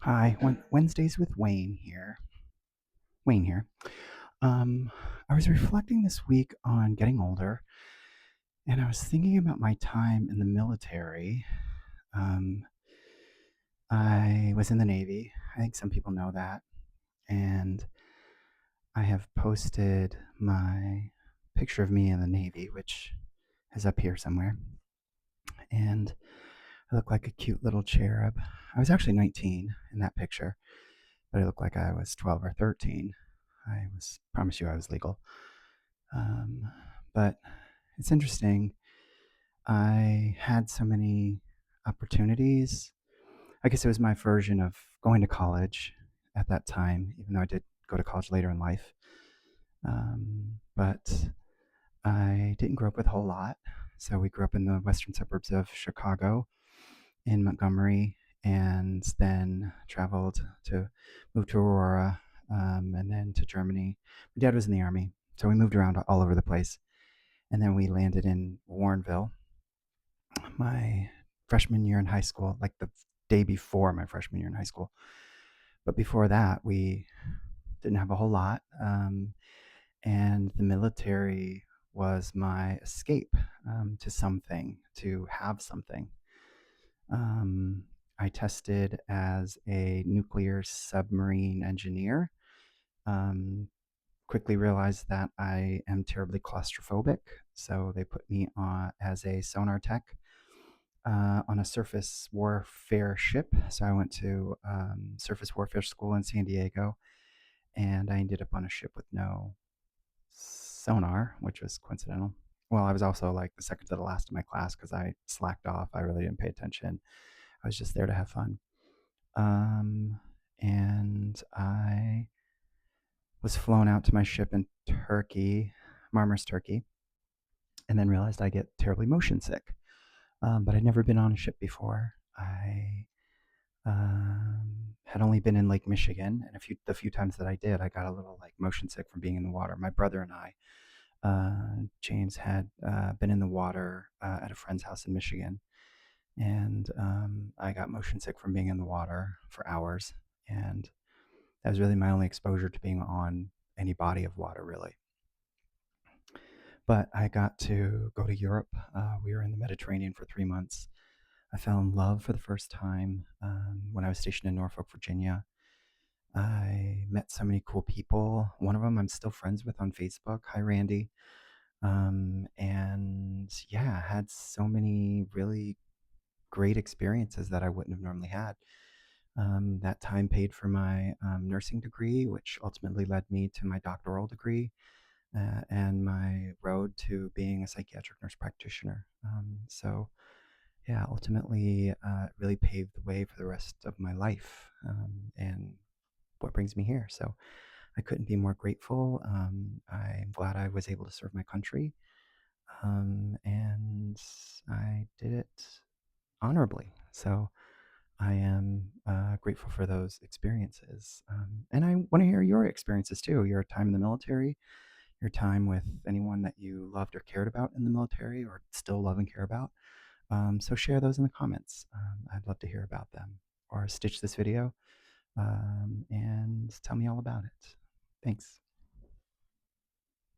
Hi, Wednesdays with Wayne here. Wayne here. Um, I was reflecting this week on getting older, and I was thinking about my time in the military. Um, I was in the Navy. I think some people know that. And I have posted my picture of me in the Navy, which is up here somewhere. And I look like a cute little cherub. I was actually 19 in that picture, but I looked like I was 12 or 13. Promise you I was legal. Um, but it's interesting. I had so many opportunities. I guess it was my version of going to college at that time, even though I did go to college later in life. But I didn't grow up with a whole lot. So we grew up in the western suburbs of Chicago in Montgomery, and then traveled to move to Aurora, and then to Germany. My dad was in the army, so we moved around all over the place. And then we landed in Warrenville my freshman year in high school, like the day before my freshman year in high school. But before that, we didn't have a whole lot. And the military was my escape, to something, to have something. I tested as a nuclear submarine engineer. Um, Quickly realized that I am terribly claustrophobic, so they put me on as a sonar tech on a surface warfare ship. So I went to surface warfare school in San Diego, and I ended up on a ship with no sonar, which was coincidental. Well, I was also like the second to the last of my class because I slacked off. I really didn't pay attention. I was just there to have fun. Um, and I was flown out to my ship in Turkey, Marmaris, Turkey, and then realized I get terribly motion sick. But I'd never been on a ship before. I had only been in Lake Michigan, and the few times that I did, I got a little like motion sick from being in the water. My brother and I, James, had been in the water at a friend's house in Michigan, and I got motion sick from being in the water for hours, and that was really my only exposure to being on any body of water, really. But I got to go to Europe. We were in the Mediterranean for 3 months. I fell in love for the first time when I was stationed in Norfolk, Virginia. I met so many cool people. One of them I'm still friends with on Facebook. Hi, Randy. And yeah, I had so many really great experiences that I wouldn't have normally had. That time paid for my nursing degree, which ultimately led me to my doctoral degree and my road to being a psychiatric nurse practitioner. So, yeah, ultimately, it really paved the way for the rest of my life and what brings me here. So, I couldn't be more grateful. I'm glad I was able to serve my country, and I did it honorably. So, I am grateful for those experiences. And I want to hear your experiences too, your time in the military, your time with anyone that you loved or cared about in the military or still love and care about. So share those in the comments. I'd love to hear about them. Or stitch this video and tell me all about it. Thanks.